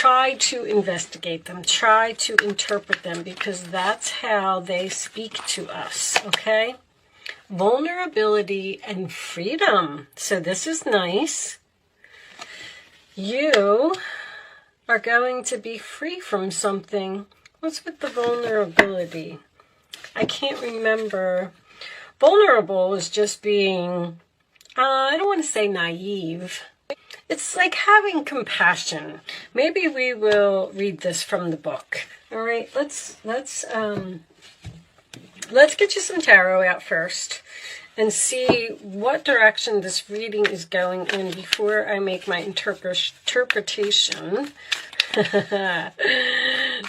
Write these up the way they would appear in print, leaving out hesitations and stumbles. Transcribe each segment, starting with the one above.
try to investigate them, try to interpret them, because that's how they speak to us, okay? Vulnerability and freedom. So this is nice. You are going to be free from something. What's with the vulnerability? I can't remember. Vulnerable is just being, I don't want to say naive. It's like having compassion. Maybe we will read this from the book. All right, let's get you some tarot out first and see what direction this reading is going in before I make my interpretation.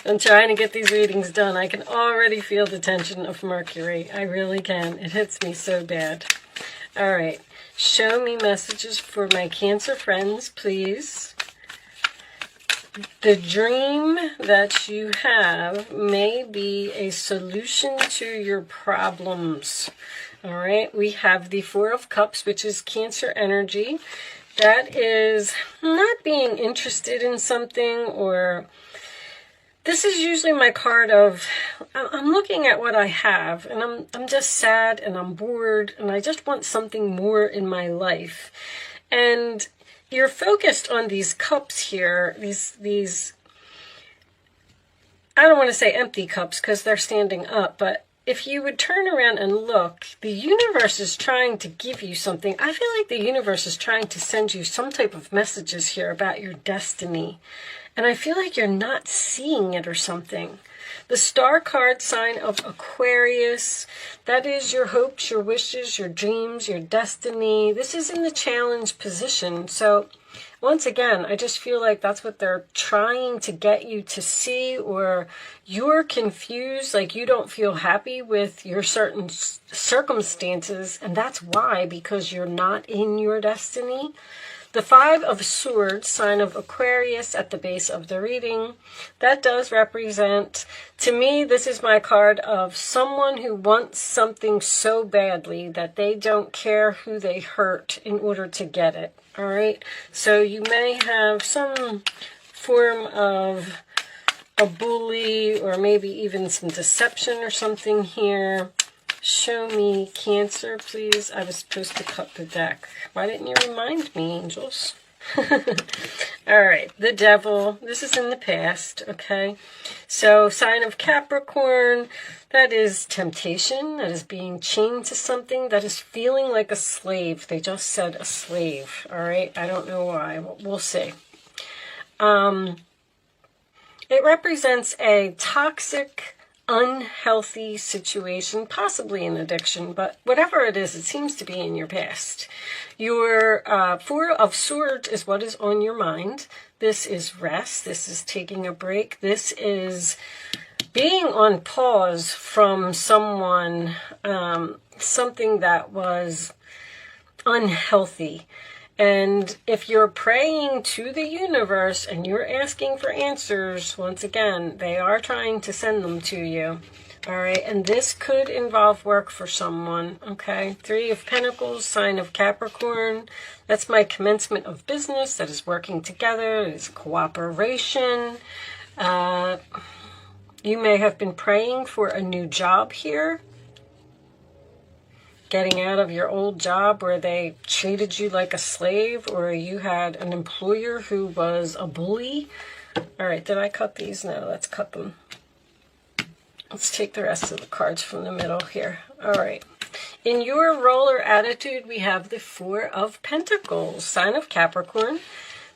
I'm trying to get these readings done. I can already feel the tension of Mercury. I really can. It hits me so bad. All right. Show me messages for my Cancer friends, please. The dream that you have may be a solution to your problems. All right. We have the Four of Cups, which is Cancer energy. That is not being interested in something, or this is usually my card of, I'm looking at what I have and I'm just sad and I'm bored and I just want something more in my life. And you're focused on these cups here, these I don't want to say empty cups because they're standing up, but if you would turn around and look, the universe is trying to give you something. I feel like the universe is trying to send you some type of messages here about your destiny. And I feel like you're not seeing it or something. The star card sign of Aquarius, that is your hopes, your wishes, your dreams, your destiny. This is in the challenge position. So once again, I just feel like that's what they're trying to get you to see, or you're confused, like you don't feel happy with your certain circumstances, and that's why, because you're not in your destiny. The Five of Swords, sign of Aquarius at the base of the reading, that does represent, to me, this is my card of someone who wants something so badly that they don't care who they hurt in order to get it. All right, so you may have some form of a bully or maybe even some deception or something here. Show me Cancer, please. I was supposed to cut the deck. Why didn't you remind me, angels? All right, the Devil. This is in the past, okay? So, sign of Capricorn. That is temptation. That is being chained to something. That is feeling like a slave. They just said a slave, all right? I don't know why. We'll see. It represents a toxic, unhealthy situation, possibly an addiction, but whatever it is, it seems to be in your past. Your Four of Swords is what is on your mind. This is rest. This is taking a break. This is being on pause from someone, something that was unhealthy. And if you're praying to the universe and you're asking for answers, once again, they are trying to send them to you. All right, and this could involve work for someone, okay? Three of Pentacles, sign of Capricorn. That's my commencement of business. That is working together. It is cooperation. You may have been praying for a new job here. Getting out of your old job where they treated you like a slave, or you had an employer who was a bully. All right, did I cut these? No, let's cut them. Let's take the rest of the cards from the middle here. All right. In your roller attitude, we have the Four of Pentacles, sign of Capricorn.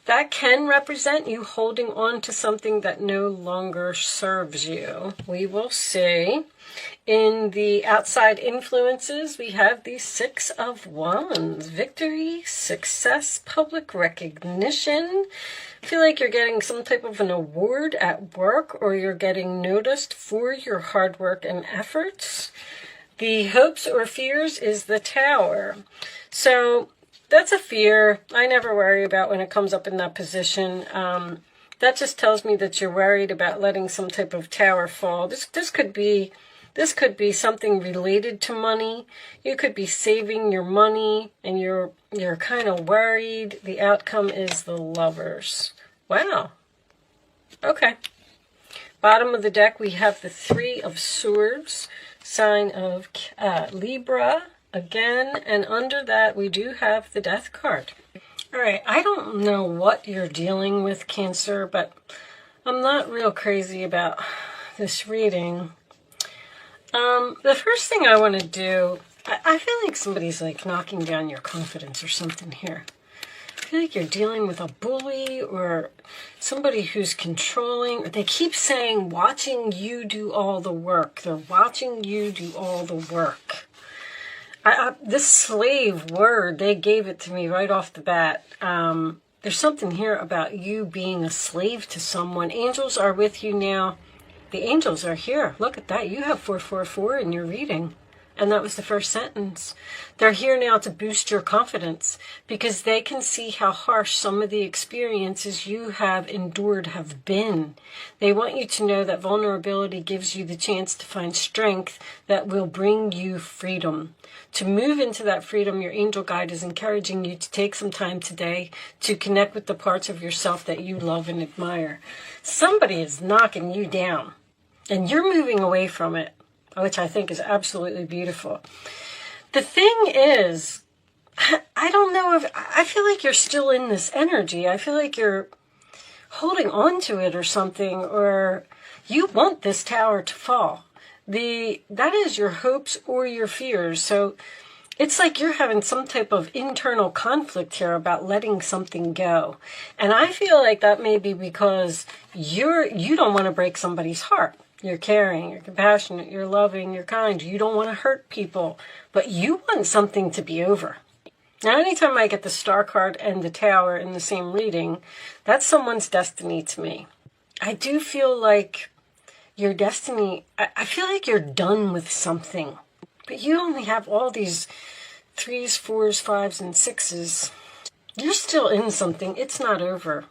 That can represent you holding on to something that no longer serves you. We will see. In the outside influences, we have the Six of Wands. Victory, success, public recognition. I feel like you're getting some type of an award at work, or you're getting noticed for your hard work and efforts. The hopes or fears is the Tower. So that's a fear I never worry about when it comes up in that position. That just tells me that you're worried about letting some type of tower fall. This could be something related to money. You could be saving your money and you're kind of worried. The outcome is the Lovers. Wow. Okay. Bottom of the deck, we have the Three of Swords, sign of Libra again, and under that we do have the Death card. All right, I don't know what you're dealing with, Cancer, but I'm not real crazy about this reading. The first thing I want to do, I feel like somebody's like knocking down your confidence or something here. I feel like you're dealing with a bully or somebody who's controlling. They keep saying, watching you do all the work. They're watching you do all the work. This slave word, they gave it to me right off the bat. There's something here about you being a slave to someone. Angels are with you now. The angels are here. Look at that. You have 444 in your reading. And that was the first sentence. They're here now to boost your confidence because they can see how harsh some of the experiences you have endured have been. They want you to know that vulnerability gives you the chance to find strength that will bring you freedom. To move into that freedom, your angel guide is encouraging you to take some time today to connect with the parts of yourself that you love and admire. Somebody is knocking you down, and you're moving away from it, which I think is absolutely beautiful. The thing is, I don't know if, I feel like you're still in this energy. I feel like you're holding on to it or something, or you want this tower to fall. That is your hopes or your fears. So it's like you're having some type of internal conflict here about letting something go. And I feel like that may be because you don't want to break somebody's heart. You're caring, you're compassionate, you're loving, you're kind. You don't want to hurt people, but you want something to be over. Now, anytime I get the Star card and the Tower in the same reading, that's someone's destiny to me. I do feel like your destiny, I feel like you're done with something, but you only have all these 3s, 4s, 5s, and 6s. You're still in something. It's not over.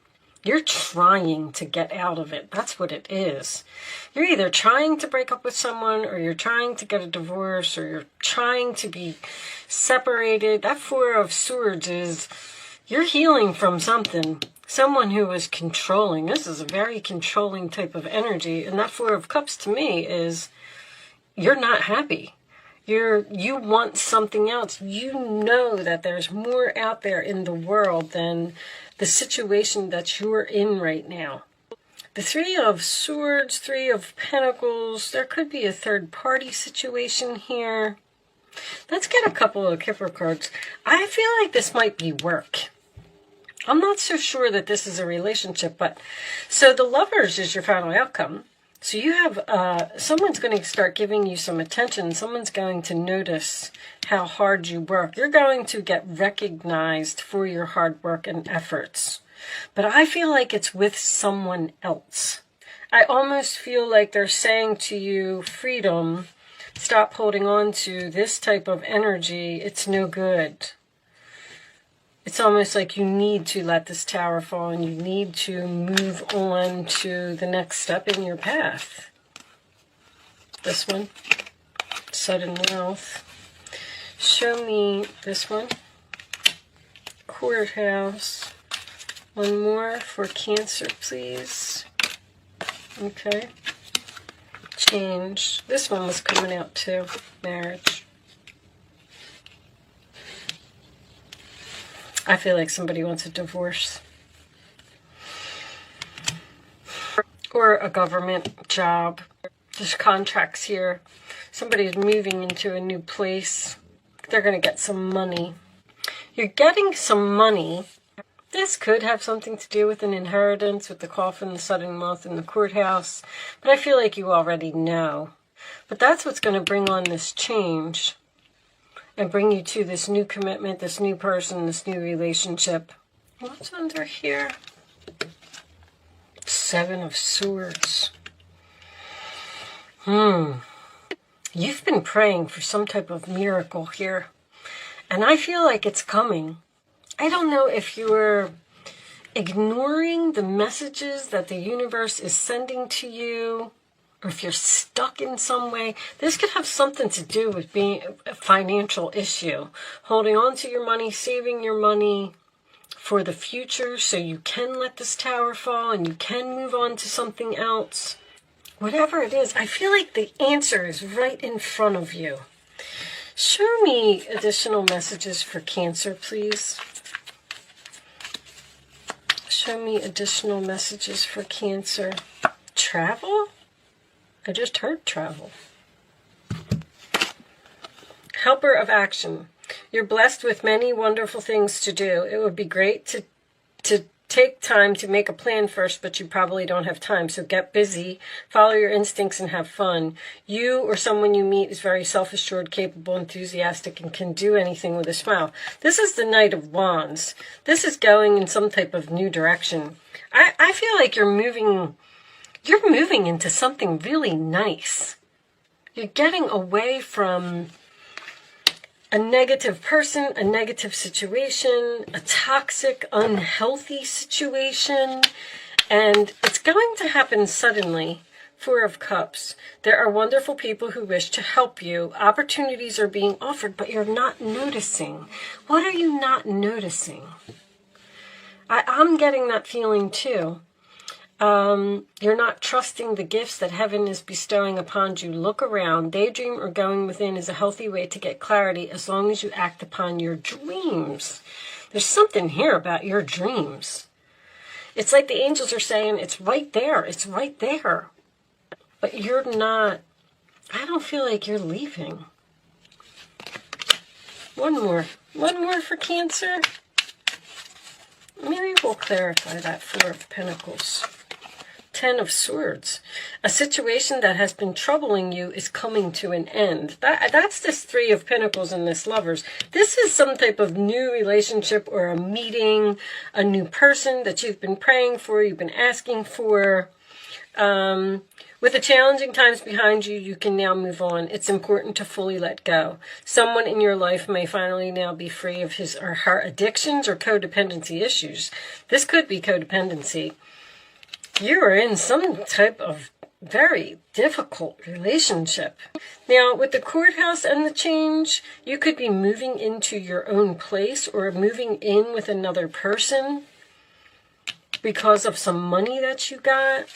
You're trying to get out of it. That's what it is. You're either trying to break up with someone, or you're trying to get a divorce, or you're trying to be separated. That Four of Swords is you're healing from something. Someone who is controlling. This is a very controlling type of energy. And that Four of Cups to me is you're not happy. You want something else. You know that there's more out there in the world than the situation that you're in right now. The Three of Swords, Three of Pentacles, there could be a third party situation here. Let's get a couple of Kipper cards. I feel like this might be work. I'm not so sure that this is a relationship, but so the Lovers is your final outcome. So you have, someone's going to start giving you some attention. Someone's going to notice how hard you work. You're going to get recognized for your hard work and efforts. But I feel like it's with someone else. I almost feel like they're saying to you, freedom, stop holding on to this type of energy. It's no good. It's almost like you need to let this tower fall and you need to move on to the next step in your path. This one, sudden wealth. Show me this one, courthouse. One more for Cancer, please. Okay. Change. This one was coming out too, marriage. I feel like somebody wants a divorce. Or a government job. There's contracts here. Somebody's moving into a new place. They're going to get some money. You're getting some money. This could have something to do with an inheritance, with the coffin, the sudden wealth, and the courthouse. But I feel like you already know. But that's what's going to bring on this change. And bring you to this new commitment, this new person, this new relationship. What's under here? Seven of Swords. You've been praying for some type of miracle here. And I feel like it's coming. I don't know if you're ignoring the messages that the universe is sending to you, or if you're stuck in some way. This could have something to do with being a financial issue. Holding on to your money, saving your money. for the future so you can let this tower fall and you can move on to something else. Whatever it is, I feel like the answer is right in front of you. Show me additional messages for Cancer, please. Show me additional messages for Cancer. Travel? I just heard travel. Helper of action. You're blessed with many wonderful things to do. It would be great to take time to make a plan first, but you probably don't have time. So get busy, follow your instincts, and have fun. You or someone you meet is very self-assured, capable, enthusiastic, and can do anything with a smile. This is the Knight of Wands. This is going in some type of new direction. I feel like you're moving into something really nice. You're getting away from a negative person, a negative situation, a toxic, unhealthy situation, and it's going to happen suddenly. Four of Cups. There are wonderful people who wish to help you. Opportunities are being offered, but you're not noticing. What are you not noticing? I'm getting that feeling too. You're not trusting the gifts that heaven is bestowing upon you. Look around. Daydream or going within is a healthy way to get clarity as long as you act upon your dreams. There's something here about your dreams. It's like the angels are saying, it's right there. It's right there. But you're not, I don't feel like you're leaving. One more for Cancer. Maybe we'll clarify that. Four of Pentacles. 10 of Swords. A situation that has been troubling you is coming to an end. That's this Three of Pentacles and this Lovers. This is some type of new relationship or a meeting, a new person that you've been praying for, you've been asking for. With the challenging times behind you, you can now move on. It's important to fully let go. Someone in your life may finally now be free of his or her addictions or codependency issues. This could be codependency. You are in some type of very difficult relationship. Now, with the Courthouse and the Change, you could be moving into your own place or moving in with another person because of some money that you got.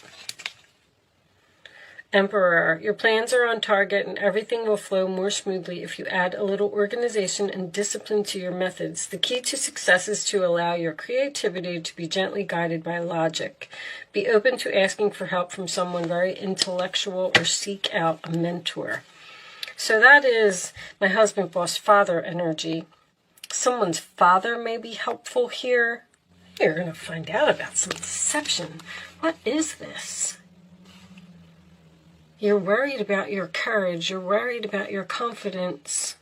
Emperor, your plans are on target and everything will flow more smoothly if you add a little organization and discipline to your methods. The key to success is to allow your creativity to be gently guided by logic. Be open to asking for help from someone very intellectual or seek out a mentor. So that is my husband, boss, father energy. Someone's father may be helpful here. You're going to find out about some deception. What is this? You're worried about your courage. You're worried about your confidence.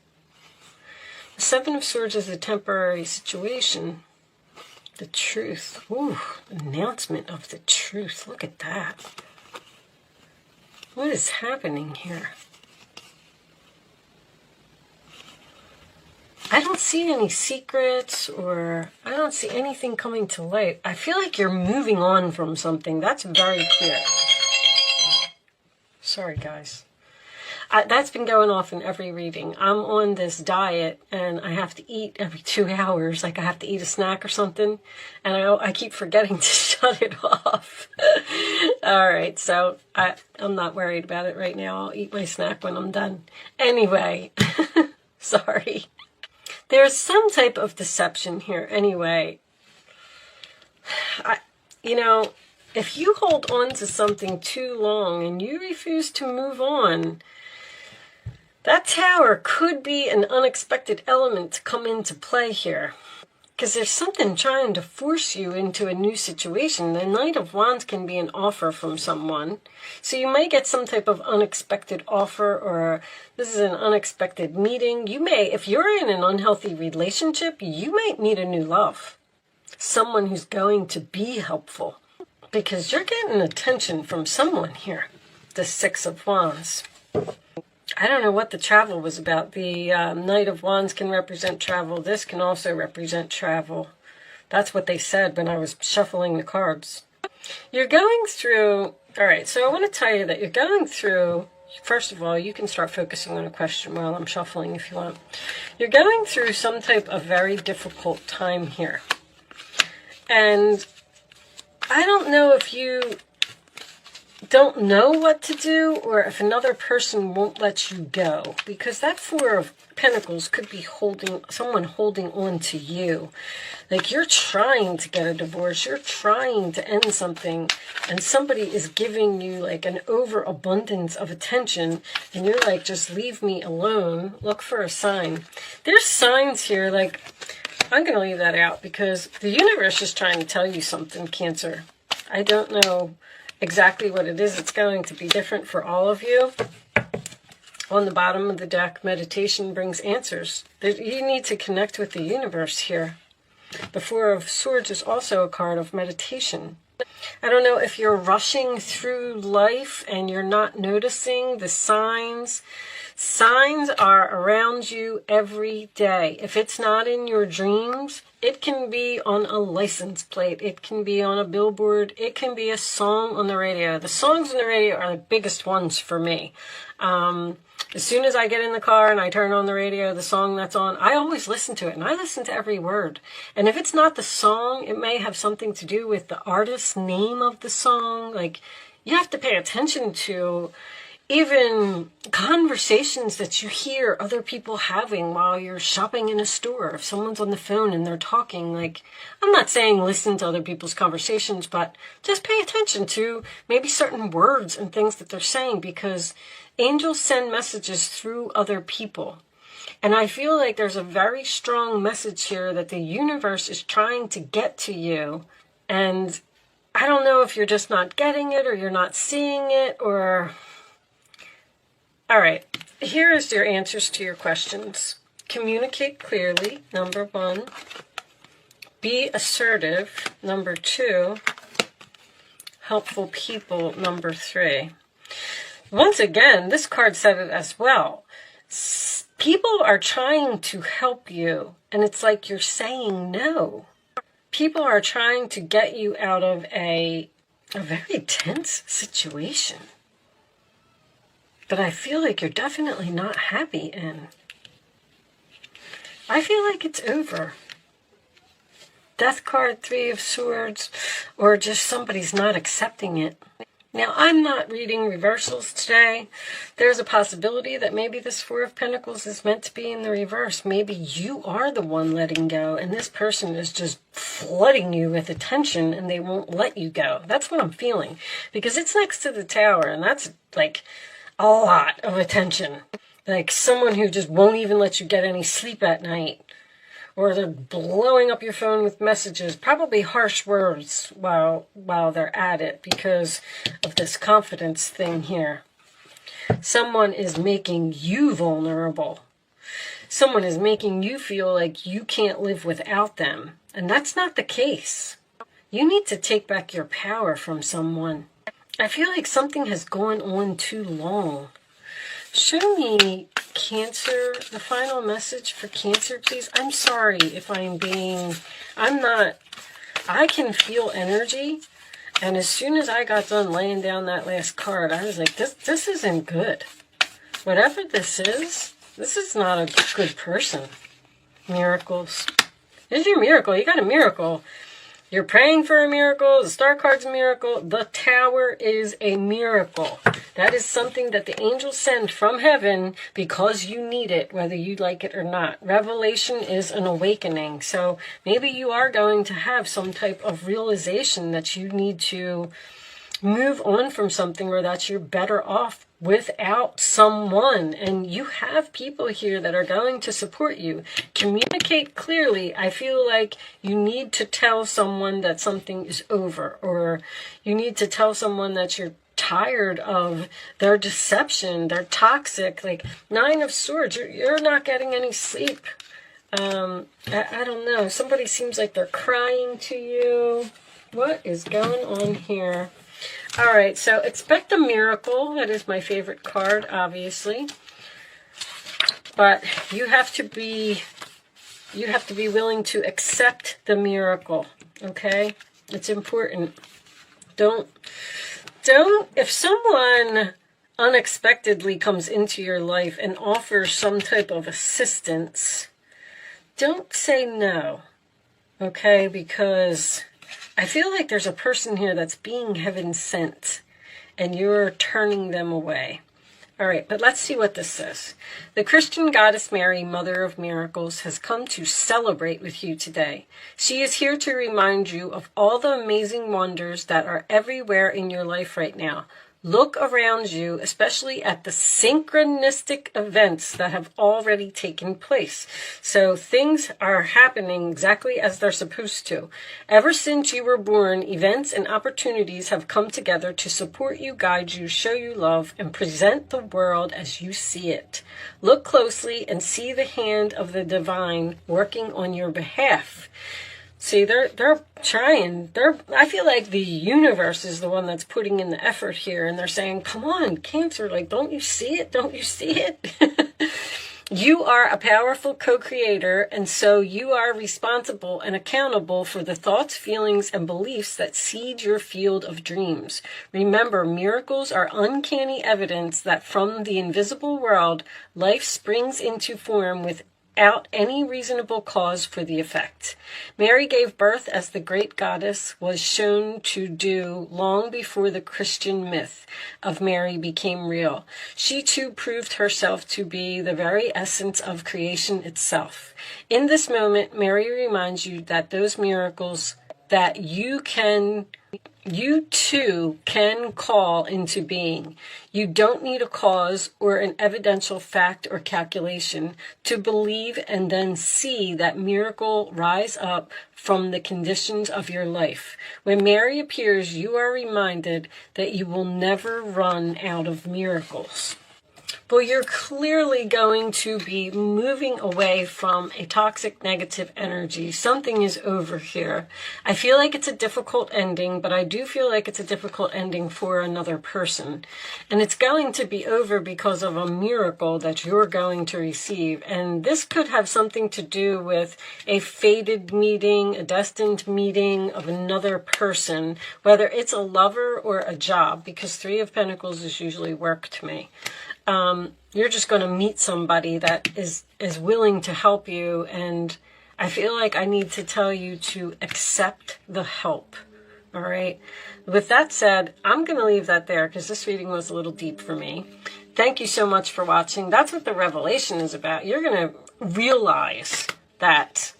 The Seven of Swords is a temporary situation. The truth. Ooh, announcement of the truth. Look at that. What is happening here? I don't see any secrets or I don't see anything coming to light. I feel like you're moving on from something. That's very clear. Sorry, guys. That's been going off in every reading. I'm on this diet, and I have to eat every 2 hours. Like, I have to eat a snack or something, and I keep forgetting to shut it off. All right, so I'm not worried about it right now. I'll eat my snack when I'm done. Anyway, sorry. There's some type of deception here. Anyway, if you hold on to something too long and you refuse to move on, that tower could be an unexpected element to come into play here. Because there's something trying to force you into a new situation. The Knight of Wands can be an offer from someone. So you may get some type of unexpected offer, or this is an unexpected meeting. You may, if you're in an unhealthy relationship, you might meet a new love. Someone who's going to be helpful. Because you're getting attention from someone here. The Six of Wands. I don't know what the travel was about. The Knight of Wands can represent travel. This can also represent travel. That's what they said when I was shuffling the cards. You're going through... Alright, so I want to tell you that you're going through... First of all, you can start focusing on a question while I'm shuffling if you want. You're going through some type of very difficult time here. And I don't know if you don't know what to do or if another person won't let you go, because that Four of Pentacles could be someone holding on to you. Like you're trying to get a divorce, you're trying to end something, and somebody is giving you like an overabundance of attention, and you're like, just leave me alone. Look for a sign. There's signs here, like, I'm going to leave that out because the universe is trying to tell you something, Cancer. I don't know exactly what it is. It's going to be different for all of you. On the bottom of the deck, meditation brings answers. You need to connect with the universe here. The Four of Swords is also a card of meditation. I don't know if you're rushing through life and you're not noticing the signs. Signs are around you every day. If it's not in your dreams, it can be on a license plate. It can be on a billboard. It can be a song on the radio. The songs on the radio are the biggest ones for me. As soon as I get in the car and I turn on the radio, the song that's on, I always listen to it, and I listen to every word. And if it's not the song, it may have something to do with the artist's name of the song. Like, you have to pay attention to even conversations that you hear other people having while you're shopping in a store. If someone's on the phone and they're talking, like, I'm not saying listen to other people's conversations, but just pay attention to maybe certain words and things that they're saying, because angels send messages through other people. And I feel like there's a very strong message here that the universe is trying to get to you. And I don't know if you're just not getting it or you're not seeing it or... All right, here is your answers to your questions. Communicate clearly, number 1. Be assertive, number 2. Helpful people, number 3. Once again, this card said it as well. People are trying to help you, and it's like you're saying no. People are trying to get you out of a very tense situation. But I feel like you're definitely not happy in. I feel like it's over. Death card, 3 of Swords, or just somebody's not accepting it. Now, I'm not reading reversals today. There's a possibility that maybe this 4 of Pentacles is meant to be in the reverse. Maybe you are the one letting go, and this person is just flooding you with attention, and they won't let you go. That's what I'm feeling, because it's next to the Tower, and that's like a lot of attention. Like someone who just won't even let you get any sleep at night. Or they're blowing up your phone with messages, probably harsh words while they're at it because of this confidence thing here. Someone is making you vulnerable. Someone is making you feel like you can't live without them. And that's not the case. You need to take back your power from someone. I feel like something has gone on too long. Show me, Cancer, the final message for Cancer, please. I'm sorry if I can feel energy. And as soon as I got done laying down that last card, I was like, this isn't good. Whatever this is not a good person. Miracles. There's your miracle. You got a miracle. You're praying for a miracle. The Star card's a miracle. The Tower is a miracle. That is something that the angels send from heaven because you need it, whether you like it or not. Revelation is an awakening. So maybe you are going to have some type of realization that you need to move on from something, or that you're better off without someone. And you have people here that are going to support you. Communicate clearly. I feel like you need to tell someone that something is over, or you need to tell someone that you're tired of their deception. They're toxic. Like 9 of Swords, you're not getting any sleep. I don't know. Somebody seems like they're crying to you. What is going on here? All right, so expect a miracle. That is my favorite card, obviously. But you have to be willing to accept the miracle, okay? It's important. Don't, if someone unexpectedly comes into your life and offers some type of assistance, don't say no, okay? Because I feel like there's a person here that's being heaven sent, and you're turning them away. All right, but let's see what this says. The Christian goddess Mary, Mother of Miracles, has come to celebrate with you today. She is here to remind you of all the amazing wonders that are everywhere in your life right now. Look around you, especially at the synchronistic events that have already taken place. So things are happening exactly as they're supposed to. Ever since you were born, events and opportunities have come together to support you, guide you, show you love, and present the world as you see it. Look closely and see the hand of the divine working on your behalf. See, they're trying. I feel like the universe is the one that's putting in the effort here, and they're saying, come on, Cancer, like, don't you see it? Don't you see it? You are a powerful co-creator, and so you are responsible and accountable for the thoughts, feelings, and beliefs that seed your field of dreams. Remember, miracles are uncanny evidence that from the invisible world, life springs into form without any reasonable cause for the effect. Mary gave birth as the great goddess was shown to do long before the Christian myth of Mary became real. She too proved herself to be the very essence of creation itself. In this moment, Mary reminds you that those miracles that you too can call into being. You don't need a cause or an evidential fact or calculation to believe and then see that miracle rise up from the conditions of your life. When Mary appears, you are reminded that you will never run out of miracles. Well, you're clearly going to be moving away from a toxic negative energy. Something is over here. I feel like it's a difficult ending, but I do feel like it's a difficult ending for another person. And it's going to be over because of a miracle that you're going to receive. And this could have something to do with a fated meeting, a destined meeting of another person, whether it's a lover or a job, because Three of Pentacles is usually work to me. You're just going to meet somebody that is willing to help you, and I feel like I need to tell you to accept the help. All right. With that said, I'm going to leave that there because this reading was a little deep for me. Thank you so much for watching. That's what the revelation is about. You're going to realize that,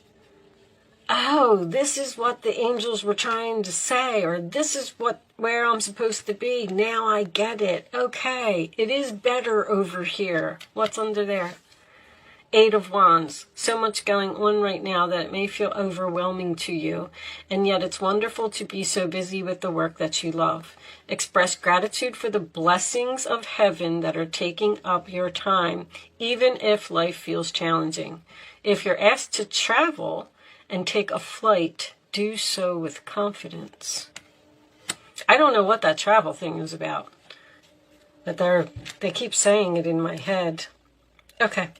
oh, this is what the angels were trying to say, or this is where I'm supposed to be. Now I get it. Okay, it is better over here. What's under there? Eight of Wands. So much going on right now that it may feel overwhelming to you, and yet it's wonderful to be so busy with the work that you love. Express gratitude for the blessings of heaven that are taking up your time, even if life feels challenging. If you're asked to travel and take a flight, do so with confidence. I don't know what that travel thing is about, but they keep saying it in my head. Okay.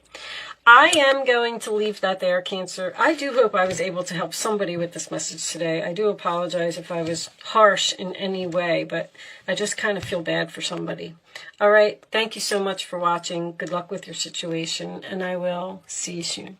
I am going to leave that there, Cancer. I do hope I was able to help somebody with this message today. I do apologize if I was harsh in any way, but I just kind of feel bad for somebody. All right. Thank you so much for watching. Good luck with your situation, and I will see you soon.